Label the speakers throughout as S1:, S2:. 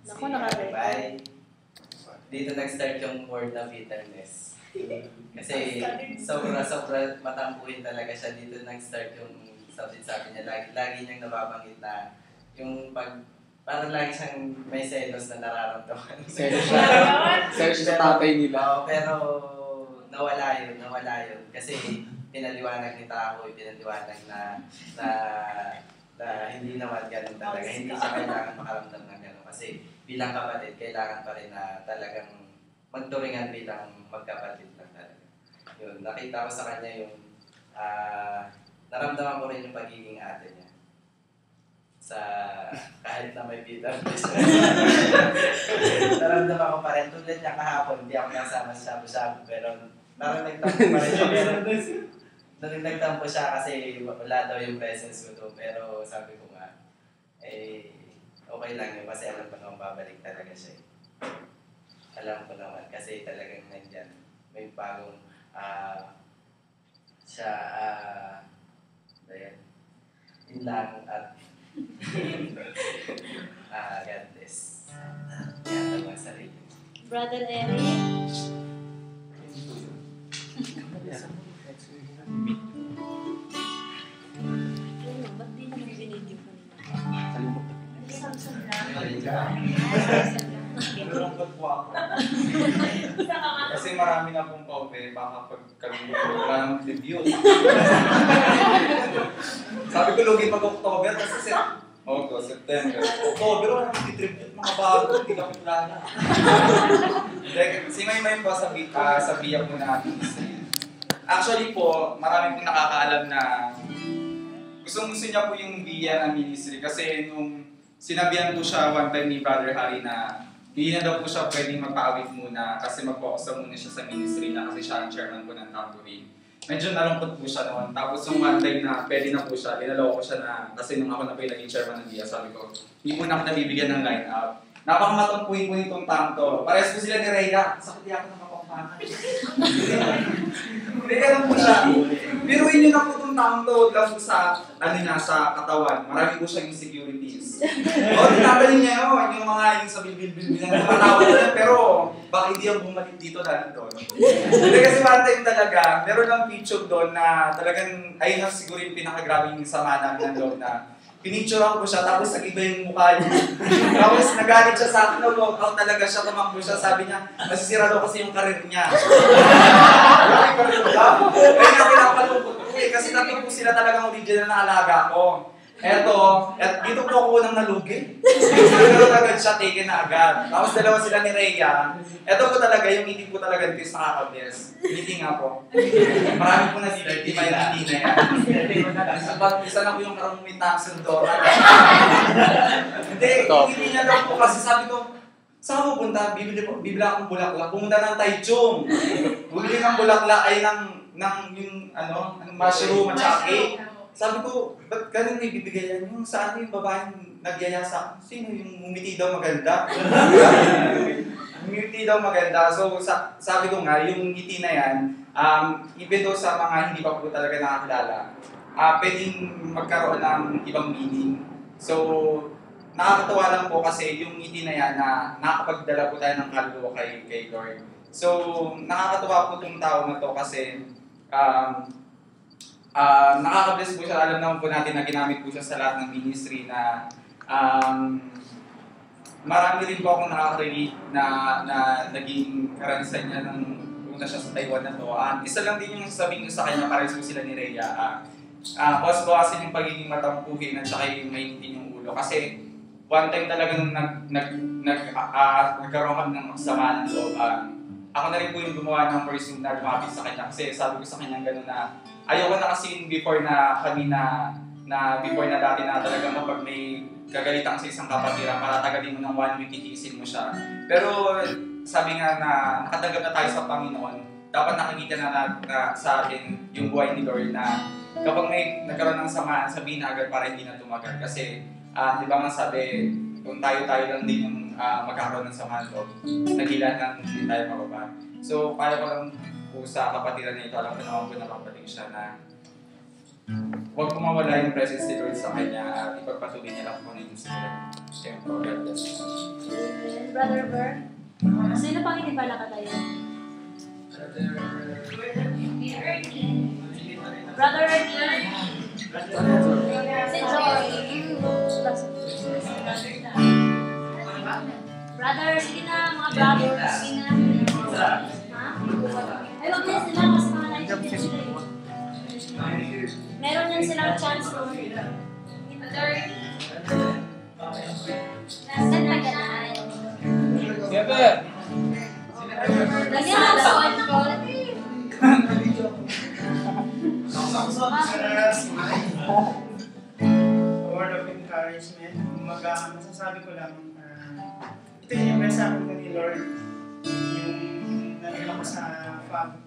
S1: Naku, naka-record.
S2: Bye. Dito nag-start yung word na bitterness. Kasi sobra matampuhin talaga siya. Dito nag-start yung sabi niya, lagi niyang nababanggit na yung parang lagi siyang may selos na nararamdaman.
S3: Selos siya. Selos siya sa tatay nila.
S2: Pero nawala yun. Kasi pinaliwanag ni Tahoy, pinaliwanag na hindi naman ganun talaga. Hindi siya kailangan makaramdam ng ganun. Kasi bilang kapatid, kailangan pa rin na talagang magturingan bilang magkapatid lang talaga. Yun, nakita ko sa kanya yung naramdaman ko rin yung pagiging ate niya. Kahit na may bitterness. Naramdaman ko pa rin. Tulad niya kahapon, hindi ako nasama sa shabu-shabu. Pero nagtampo pa rin siya. Nagtampo siya kasi wala daw yung presence ko doon. Pero sabi ko nga, okay lang yun kasi alam ko naman babalik talaga siya. Alam ko naman kasi talagang nandyan. May bagong siya yun lang at God bless. Yan ang sarili.
S1: Brother Eric. Ba't di naman binidyo ko nila? Samsung lang.
S4: Nalulungkot po ako. Kasi marami na pong pauwi, baka pag kami wala nang debut. Sabi ko, lugi pag-October, kasi August, September. October, wala nang ditribute mga bago, hindi kami plana. Si May po sa biyak mo natin. Actually po, marami pong nakakaalam na gustong-gusto niya po yung biya ng ministry kasi nung sinabihan po siya one time ni Brother Harry na hindi na daw po siya pwedeng magpa-awit muna kasi mag-focus na muna siya sa ministry na kasi siya ang chairman po ng Tambourine. Medyo nalungkot po siya noon. Tapos yung one time na pwede na po siya, dinalaw ko siya na kasi nung ako na po yung naging chairman ng DIA, sabi ko, hindi po na ako nabibigyan ng line-up. Napakamatumpuin po itong tangto. Parehas po sila ni Rhea. Sakit ako ng kapakpakan. Hindi ganun po siya. Pero yun na po itong tangto lang po sa katawan. Marami po siyang insecurities. Tinatalin niya yung mga yung sa bilbil na matawa niya. Pero baka hindi ang bumalik dito dahil doon. Hindi kasi one time talaga, meron lang picture doon na talagang ayun na siguro yung pinakagrabe yung sama namin ng loob na pinicturean ko siya, tapos nag-iba yung mukha niya. Tapos nagalit siya sa akin, walk out talaga siya, tumakbo siya. Sabi niya, masisira daw kasi yung karir niya. Kaya na pinapalungkot ko kasi natin po sila talagang original na alaga ko. Eto, at dito po ako unang nalugi. Pero agad siya, taken na agad. Tapos dalawa sila ni Rhea. Eto po talaga, yung ngiti po talaga dito sa nakaka-bless. Ngiti nga po. Marami po nabibiktima yung ngiti na yan. Isa na po yung karuming taxon doon. Hindi, ngiti niya lang po kasi sabi ko, saan mo punta? Bibili akong bulaklak. Pumunta ng Taichung. Bumili ng bulaklak ay ng yung mushroom at saka cake. Sabi ko, ba't ganun may bibigay yan? Yung saan yung babaeng nagyaya sa akin? Sino yung umiti daw maganda? Umiti daw maganda. So, sabi ko nga, yung ngiti na yan, even though sa mga hindi pa po talaga nakakilala, pwedeng magkaroon ng ibang meaning. So, nakakatawa lang po kasi yung ngiti na yan na nakakapagdala po tayo ng kaluluwa kay Lord. So, nakakatawa po itong tao na to kasi nakaka-bless po siya. Alam naman po natin na ginamit po siya sa lahat ng ministry na marami rin po akong nakaka-relate na naging karanasan niya nung pumunta siya sa Taiwan na to. Isa lang din yung sabihin ko sa kanya, parehas po sila ni Rhea. Bawas-bawasin yung pagiging matampuhin at saka yung mainitin yung ulo. Kasi one time talagang nagkaroon kami ng magsama ng loob. Ako na rin po yung gumawa ng first na lumapit sa kanya kasi sabi ko sa kanya gano'n na ayoko na kasi before na kami na before na dati na talaga kapag may gagalitan sa isang kapatiran, patatagalin mo ng 1 week, titiisin mo siya. Pero sabi nga na nakatanggap na tayo sa Panginoon, dapat nakikita na sa atin yung buhay ni Lord na kapag may nagkaroon ng samaan, sabihin na agad para hindi na tumagal. Kasi di ba nga sabi, kung tayo-tayo lang din yung magkakaroon ng samaan loob, nagilan lang hindi tayo mababa. So, kaya ko lang po sa kapatiran na ito, alam ko naman po nakapating siya na huwag mawala yung presence ni Lord sa kanya at ipagpatuloy niya lang kung ano yung sinulat. Siyempre, God bless.
S1: Amen. Brother Ber? Sino pang hindi pa nakatayo? Brother Ernie. Si Joy. Brother, sige na, mga brother. Sige na. Ha? Ay, wag na sila, mas mga live sila eh. Meron yan silang chance to. Nasaan na ganaan?
S4: Siyempre!
S1: Lagyan na sa one call.
S5: Word of encouragement. Masasabi ko lang, ito yung impress sa akin ni Lord, yung nangyayang ko sa fab.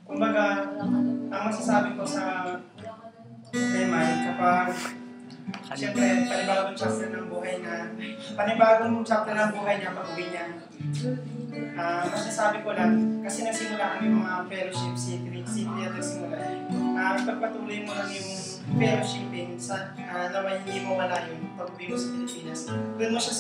S5: Kumbaga, ang masasabi ko sa kay Mike, kapag siyempre, panibagong chapter ng buhay niya, pag-uwi niya. Masasabi ko lang, kasi nagsimula kami mga fellowship city at nagsimula. Ipagpatuloy mo lang yung fellowshipping sa naman hindi mo wala yun pag-uwi mo sa Pilipinas. Doon mo siya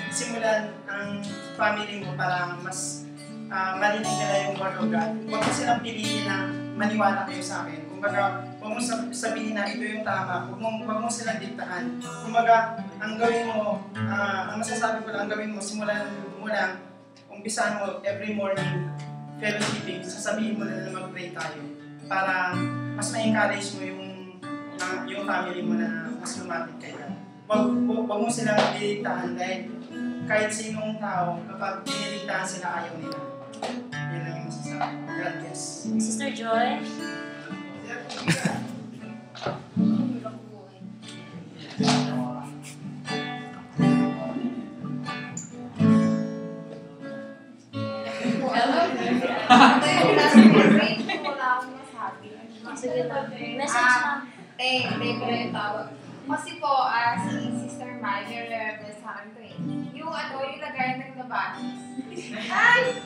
S5: simulan ang family mo para mas marinig nila yung word of God. Huwag mo silang piliin na maniwala kayo sa akin. Kumbaga, huwag mo sabihin na ito yung tama. Huwag mo silang diktahan. Kumbaga, ang gawin mo, ang masasabi ko lang, ang gawin mo, simulan mo lang, umpisahan mo every morning, fellowshipping, sasabihin mo na mag-pray tayo para mas ma-encourage mo yung family mo na mas lumapit kay God. Huwag mo silang didiktahan dahil kahit sinong tao, kapag diniliktahan sila, ayaw nila. Yan lang yung masasabi ko. God bless.
S1: Sister Joy? Sige na. Message na.
S6: Ko yung tawag. Kasi po, si Sister Mai, nire-reference sa akin to eh. Yung lagayan ng labatis. Ay!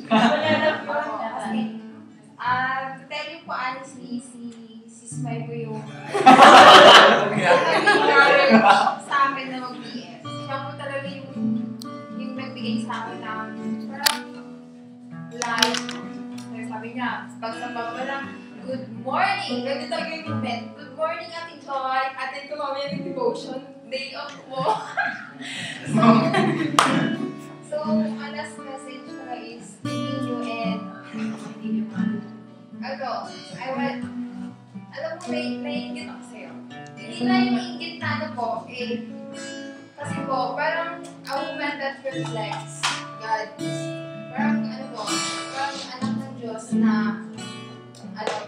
S6: Wala na po. Kasi, to tell you po honestly, si Mai po yung sa akin na mag-BS. Siya po talaga yung nagbigay sa akin ng parang life. Sabi niya, pagsambang mo lang, good morning! Ganito talaga yung moment. Good morning, Ate Joy. Atin ko mamaya yung devotion. Day off mo. so, ang last message ko is, thank you and alam mo, may ingit ako sa'yo. Hindi na yung ingit na ano po, kasi po, parang a woman that reflects God. Parang parang anak ng Diyos na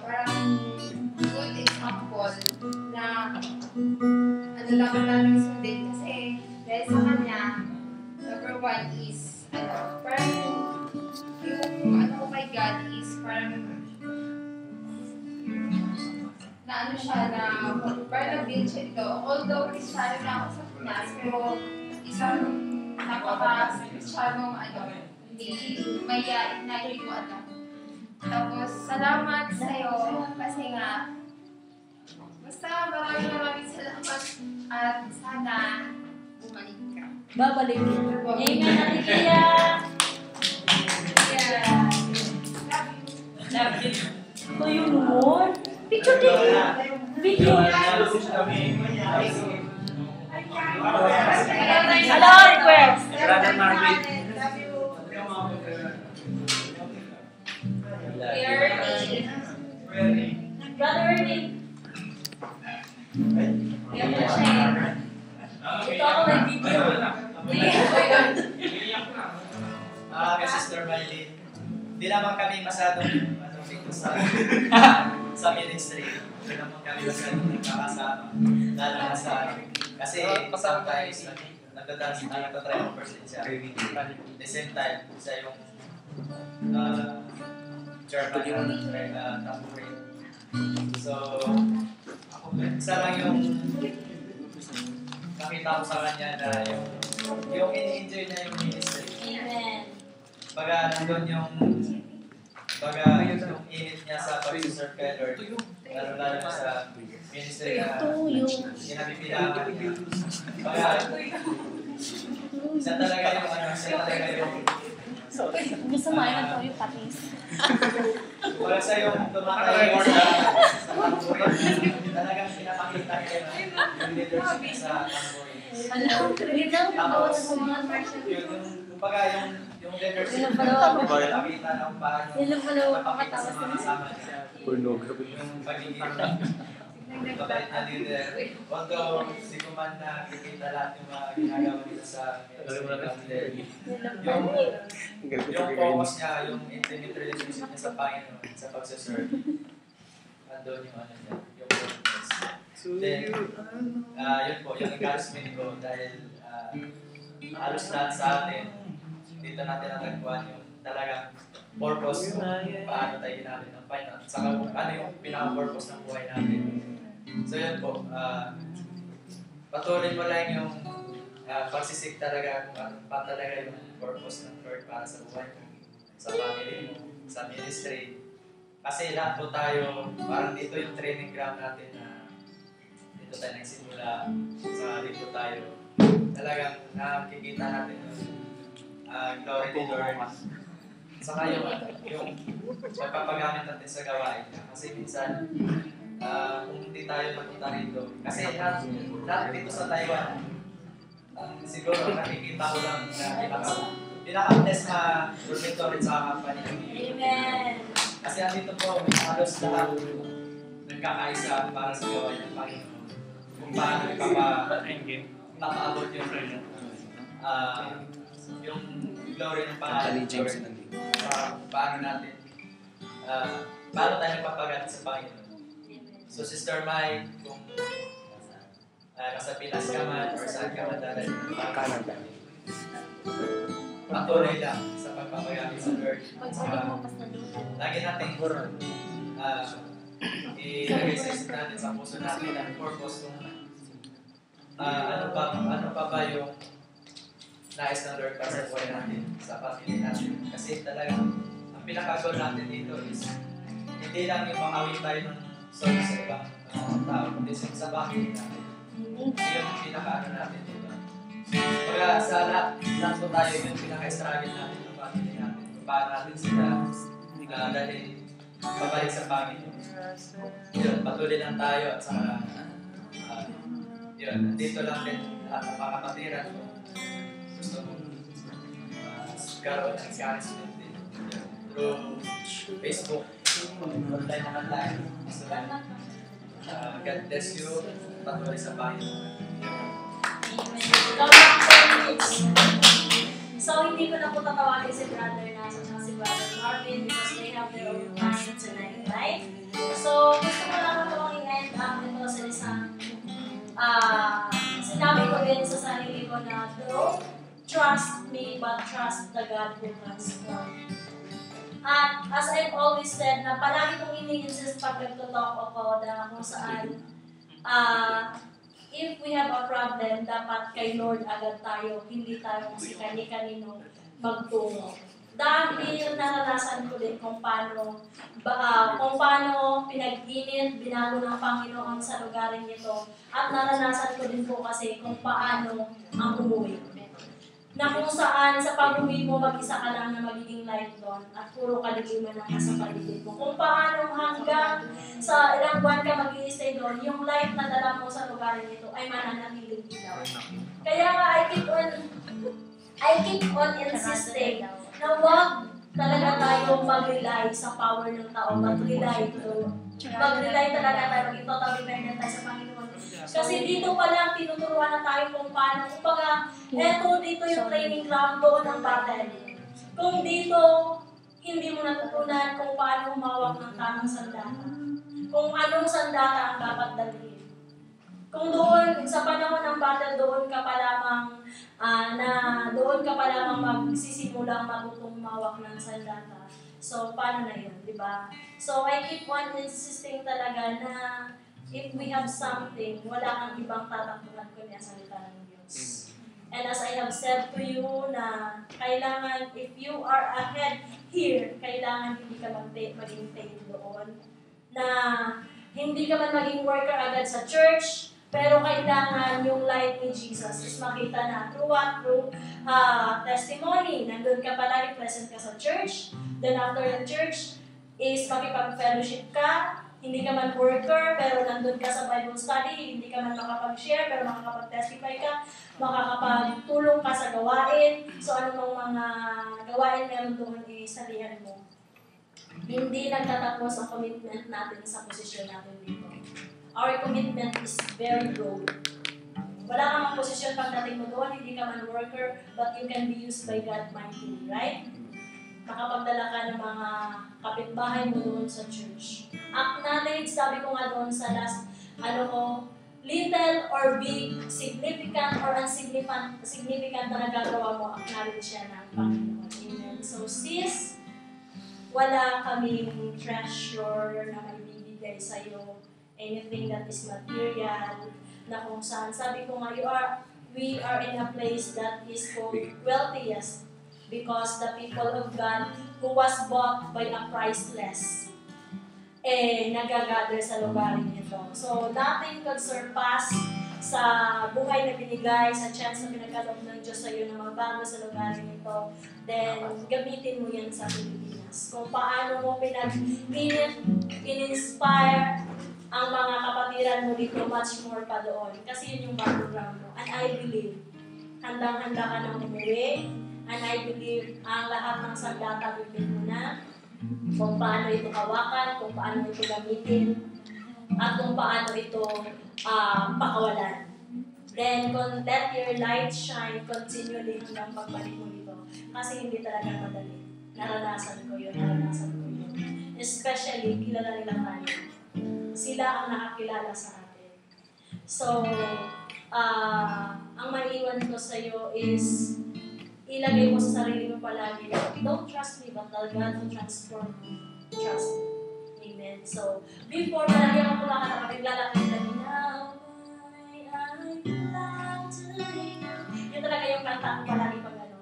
S6: parang good example na dapat namin sundin kasi dahil sa kanya, number one is parang yung kay God is parang na siya na parang nag-build siya ito. Although Kristiyano na ako sa Pinas, pero isang napaka-Kristiyano hindi mayayain ko Tapos, salamat sa'yo kasi nga basta maraming salamat at sana bumalik ka.
S1: Babalik. Amen, Ate Kia.
S6: Yeah.
S1: Love you. Ito yung Lord. Picture din. Video. Hello, request.
S2: Brother Marvin.
S1: Brother Ernie. Ito ako nag-video.
S2: Kay Sister Marlene, di naman kami masyadong dito sa ministry. Di naman kami masyadong nagkakasama. Lalo na sa kasi sometimes nagtatry ng person siya. At the same time, siya yung chairman ng tambourine. So, isa lang yung nakita ko sa kanya na yung in-enjoy niya yung ministry.
S1: Amen.
S2: Baga nandun yung init niya sa pag-serve kay Lord. lalo na sa ministry na pinapipilangan niya. Kaya, siya talaga yung
S1: Gusto mo ayun to yung patis.
S2: wala siya yung tumatayo sa tamborin. Talagang pinapakita niya yung leadership niya sa tamborin.
S1: Alam, yun lang pagkawa sa mga version.
S2: Kumbaga yung leadership
S1: Yun lang
S2: niya,
S1: pala.
S2: pinapakita ng paano
S1: Yun lang pala
S2: napakita sa
S1: makatawa
S2: mga
S1: sa
S2: kasama niya.
S3: Pornography.
S2: Yung pagiging mabait na leader. Although, hindi ko man nakikita lahat yung mga ginagawa nila sa ministry.
S1: Yun lang pala.
S2: Yung focus niya, yung intimate relationship niya sa Panginoon, sa pagsaserve. Andun yung ano niya, yung boldness. Then, yun po, yung encouragement ko dahil halos lahat sa atin, dito natin natagpuan yung talagang purpose kung paano tayo ginamit ng Panginoon. Saka kung ano yung pinaka-purpose ng buhay natin. So yun po, patuloy mo lang yung pagsisik talaga kung ano pa talaga yung purpose ng Lord para sa buhay mo, sa family mo, sa ministry. Kasi lahat po tayo, parang dito yung training ground natin na dito tayo nagsimula, sa dito tayo. Talagang nakikita natin yung glory ni Lord. Saka yung pagpapagamit natin sa gawain niya. Kasi minsan, kung hindi tayo napunta rito, kasi lahat dito sa Taiwan, siguro nakikita ko lang na pinaka-best na dormitory sa company.
S1: Amen.
S2: Kasi andito po, halos lahat nagkakaisa para sa gawain ng Panginoon. Kung paano ipapaabot yung glory ng Panginoon. Paano natin, paano tayo papagamit sa Panginoon. So Sister Mai, kung nasa Pinas ka man or saan ka man dahil
S3: Canada.
S2: patuloy lang sa pagpapagamit sa Lord.
S1: Pag-sabi mo, pas na doon.
S2: Lagi natin ilagay sa isip natin, sa puso natin ang purpose kung ano pa ba yung nais ng Lord para sa buhay natin, sa pamilya natin. Kasi talagang ang pinaka-goal natin dito is hindi lang yung makawin tayo ng song sa ibang tao, kundi sa pamilya natin. Yung pinaka-ano natin dito. Kaya sa lahat po tayo yung pinaka-struggle natin ng pamilya natin. Kung paano natin sila dahil babalik sa pamilya. Yun, patuloy lang tayo at saka yun, dito lang din lahat ng mga kapatiran ko. Gusto mong karoon ng encouragement din. Through Facebook, online naman tayo. Gusto lang. God bless you. Patuloy sa Panginoon.
S1: So, hindi ko na po tatawagin si Brother Naso at si Brother Marvin because they have their own passion tonight, right? So, gusto ko lang po i-end up ito sa isang sinabi ko din sa sarili ko na don't trust me but trust the God who transforms. At as I've always said, na palagi kong ini-insist pag nagtutalk ako na kung saan if we have a problem, dapat kay Lord agad tayo, hindi tayo kasi kani-kanino magtungo. Dahil naranasan ko din kung paano pinag-init, binago ng Panginoon sa lugarin ito. At naranasan ko din po kasi kung paano ang umuwi. Na kung saan sa pag-uwi mo, mag-isa ka lang na magiging light doon at puro kadiliman ang nasa paligid mo. Kung paano hanggang sa ilang buwan ka mag-i-stay doon, yung light na dala mo sa lugar nito ay mananatiling ilaw. Kaya nga, I keep on insisting na huwag talaga tayo mag-rely sa power ng tao, mag-rely talaga tayo, mag-totally dependent tayo sa Panginoon. Kasi dito pa lang tinuturuan na tayo kung paano. Kumbaga, dito yung training ground doon ng battle. Kung dito, hindi mo natutunan kung paano humawak ng tamang sandata. Kung anong sandata ang dapat dalhin. Kung doon, sa panahon ng battle, doon ka pa lamang magsisimulang matutong humawak ng sandata. So, paano na yun, di ba? So, I keep on insisting talaga na if we have something, wala kang ibang tatakbuhan kundi ang salita ng Diyos. And as I have said to you na kailangan, if you are ahead here, kailangan hindi ka mag-maintain doon. Na Hindi ka man maging worker agad sa church, pero kailangan yung light ni Jesus is makita na through what? Through testimony. Nandun ka palagi, present ka sa church. Then after the church is makipag-fellowship ka. Hindi ka man worker, pero nandun ka sa Bible study. Hindi ka man makapag-share, pero makakapag-testify ka. Makakapagtulong ka sa gawain. So anong mga gawain meron doon isalihan mo. Hindi nagtatapos ang commitment natin sa posisyon natin dito. Our commitment is very broad. Wala kang mga posisyon pagdating mo doon, hindi ka man worker, but you can be used by God mightily, right? Makapagdala ka ng mga kapitbahay mo doon sa church. Acknowledge, sabi ko nga doon sa last, little or big, significant or significant na nagagawa mo, acknowledge siya ng Panginoon. Amen. So sis, wala kaming treasure na maibibigay sa iyo, anything that is material, na kung saan, sabi ko nga, we are in a place that is called wealthiest because the people of God who was bought by a priceless nagagather sa lugarin ito. So, nothing could surpass sa buhay na binigay, sa chance na pinagkaloob ng Diyos sa iyo na magbago sa lugarin ito, then gamitin mo yan sa Pilipinas. Kung paano mo in-inspire ang mga kapatiran mo dito, much more pa doon. Kasi yun yung background mo. And I believe, handang-handa ka nang umuwi, and I believe, ang lahat ng sandata bibig mo na, kung paano ito hawakan, kung paano ito gamitin, at kung paano ito pakawalan. Then, let your light shine continually hanggang pagbalik mo dito. Kasi hindi talaga madali. Naranasan ko yun. Especially, kilala nila tayo. Sila ang nakakilala sa atin. So, ang maiiwan ko sa iyo is, ilagay mo sa sarili mo palagi, don't trust me, but God will transform me. Trust me. Amen. So, before malagi ako kumakanta, kapiglalakit na now, I belong to you. Yun talaga yung kanta ko palagi pag ano.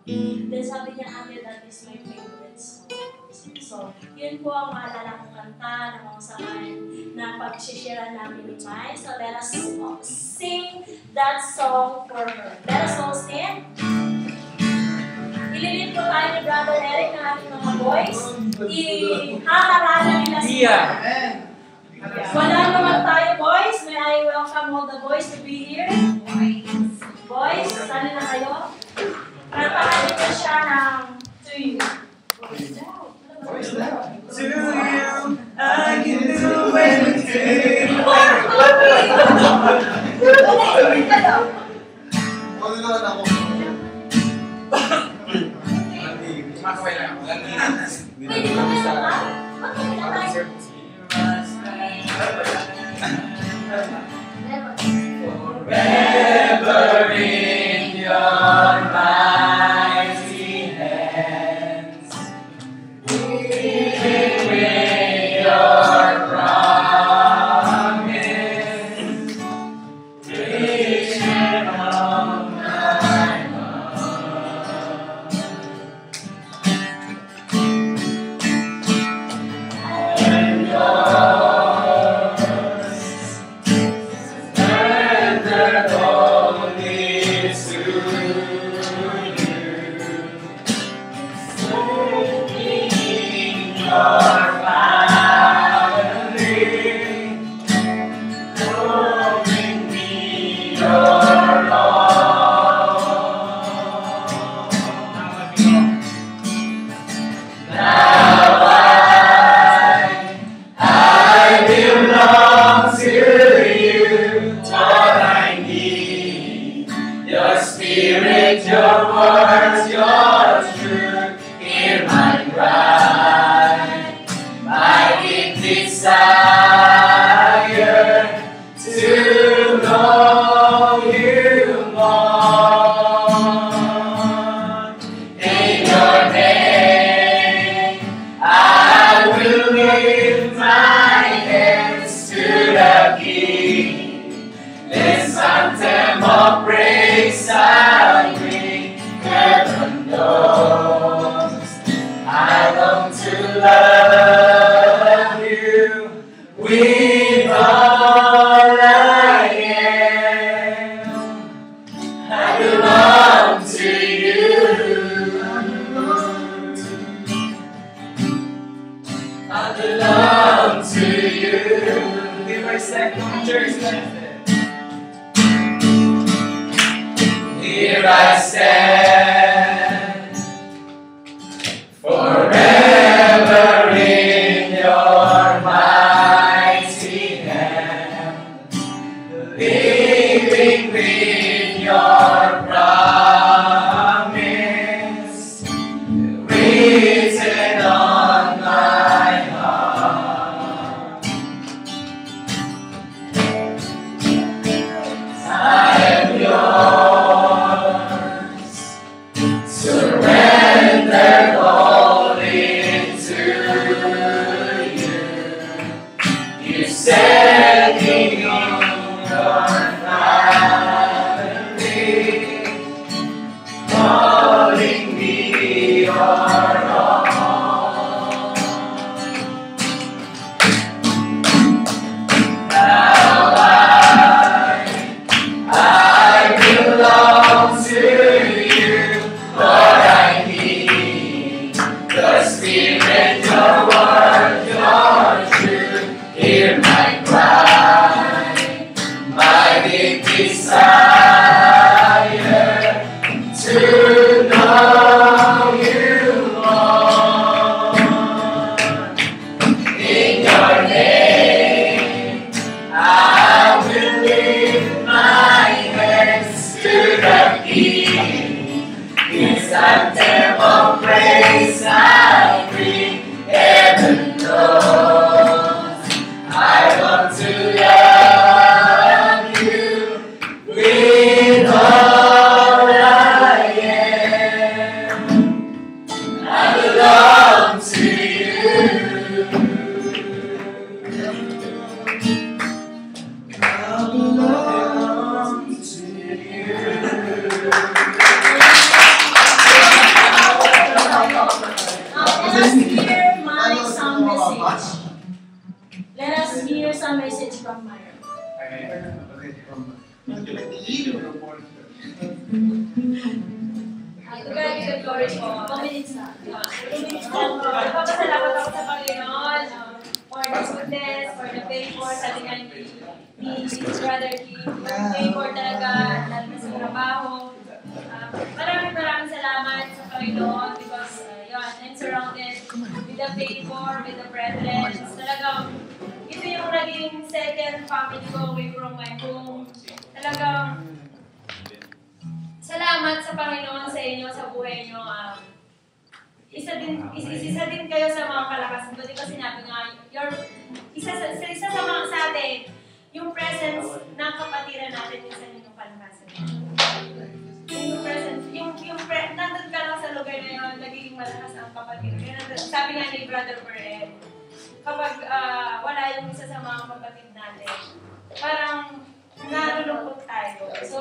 S1: Then sabi niya, Ate, that is my favorite song. So, yun po ang maalala kong kanta na kung saan na pag-share namin ni Mai. So, let us sing that song for her. Let us all sing. Ililip po tayo ni Brother Eric ng ating mga boys. Ihaharana nila siya. Wala naman tayo, boys. May I welcome all the boys to be here. Boys, sali na kayo. Kantahan nito siya ng To You.
S5: Boys now.
S7: To you, I can do anything.
S3: Ano naman ako?
S4: Makaway lang ako.
S1: Pwede ba kayo na? Bakit na tayo?
S7: Forever in your mighty hands, keeping with your promise, reaching on my heart. And yours, surrendered only to you, serving your family, holding me your love. Now I belong to you, all I need. Your spirit, your words, your truth, hear my cry. My deep desire to know you more. In your name, I will lift my hands to the King. This anthem of praise I bring, heaven knows. I long to love you with all I belong to you. I belong to you.
S4: Give her a second, church.
S7: Here I stand, forever in your mighty hand, living with your promise, written on my heart. I am yours, surrendered wholly to you. You said me on your family, calling me your own. Now I belong to you, Lord. I need the Spirit, your word, your truth. Hear my cry, my deep desire to know you more. In your name, I will lift my hands to the King. His anthem of praise I bring. Heaven knows I want to love you with all I am. I belong to you. I belong to you.
S1: Let us hear my song message. Let us hear some message from Myron.
S6: To God be the glory po.
S1: 2 minutes na.
S6: 2 minutes po. Nagpapasalamat ako sa Panginoon for the goodness, for the favor, sabi nga ni Brother Kim. Favor talaga, lalo na sa trabaho. Maraming salamat sa Panginoon because I'm surrounded with the favor, with the brethren. Talagang ito yung naging second family ko away from my home. Talagang salamat sa Panginoon sa inyo, sa buhay nyo. Isa din kayo sa mga kalakasan. Kasi sinabi nga, isa sa mga sa atin, yung presence ng kapatiran natin, isa din yung kalakasan. Yung presence, nandun ka lang sa lugar na yun, nagiging malakas ang kapatiran. Sabi nga ni Brother Beret, kapag wala yung isa sa mga kapatid natin, parang nalulungkot tayo. So,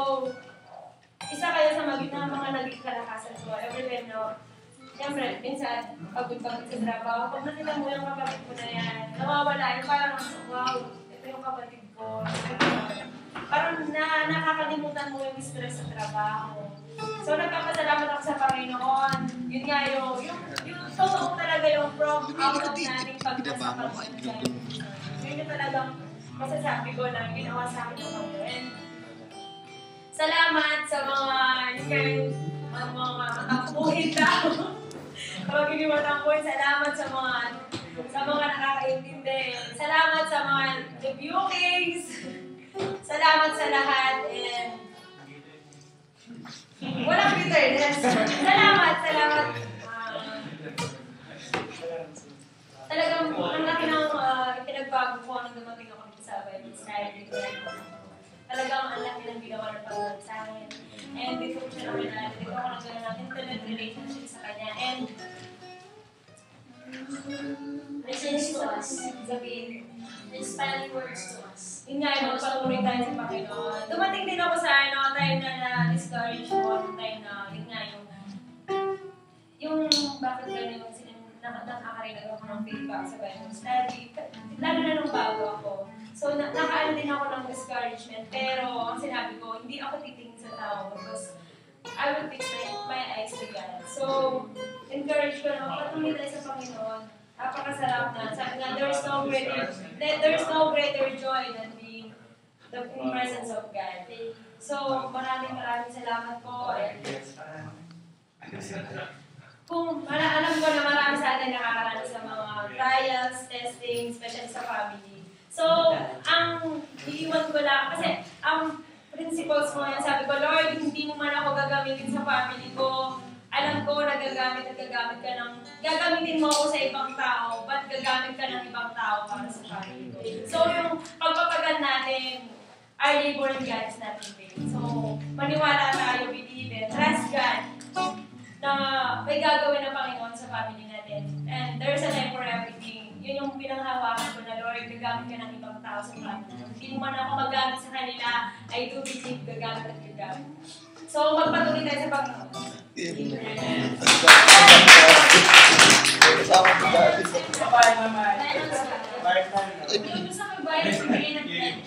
S6: isa kayo sa mga naging kalakasan ko. Every time, no? Siyempre, minsan, pagod-pagod sa trabaho, pag nakita mo yung kapatid ko na yan, nawawala yung parang, wow, ito yung kapatid ko. Parang nakakalimutan mo yung stress sa trabaho. So, nagpapasalamat ako sa Panginoon. Yun nga yung totoo talaga yung from out of nating pagkasa Panginoon. Yun yung talagang masasabi ko na ginawa sa akin ng Panginoon. Salamat sa mga matampuhin daw. Kapag hindi matampuhin, salamat sa mga nakakaintindi. Salamat sa mga rebukings. Salamat sa lahat and walang bitterness. Salamat. Talagang ang laki ng pinagbago ko nung dumating ako dito sa Bible Study. Talagang ang laki ng ginawa ng Panginoon sa akin. And dito ko siya namin dito ako nagkaroon ng intimate relationship sa Kanya. And
S1: Listens to us.
S6: sabihin,
S1: Inspiring words to us.
S6: yun nga, magpatuloy tayo sa Panginoon. Dumating din ako sa time na na-discourage ko, time na, yun nga, yung bakit ganyan nakakarinig ako ng feedback sa Bible study. Lalo na nung bago ako.
S1: So, nakaano din ako ng discouragement. Pero, ang sinabi ko, hindi ako titingin sa tao because I will fix my eyes to God. So, encourage ko na patuloy tayo sa Panginoon. Napakasarap na. Sabi nga, there's no greater joy than being the presence of God. So, maraming salamat po. Kung alam ko na marami sa atin nakakaranas sa mga trials, testing, especially sa family. So, ang iiwan ko lang, kasi ang principles mo yan, sabi ko, Lord, hindi mo man ako gagamitin sa family ko. Alam ko na gagamitin mo ako sa ibang tao, but gagamit ka ng ibang tao para sa family ko. So, yung pagpapagal natin, our labor in God is not in vain. So, maniwala tayo, believe it, trust God, na may gagawin ng Panginoon sa family natin. And there's a time for everything. Yun yung pinanghawakan ko na, Lord, gagamit ka ng ibang tao sa family. Hindi mo man ako magamit sa kanila, I do believe gagamit at gagamit. So, magpatuloy tayo sa Panginoon.
S5: Bye, Mama.
S1: Yung gusto ko ba yung sabihin natin?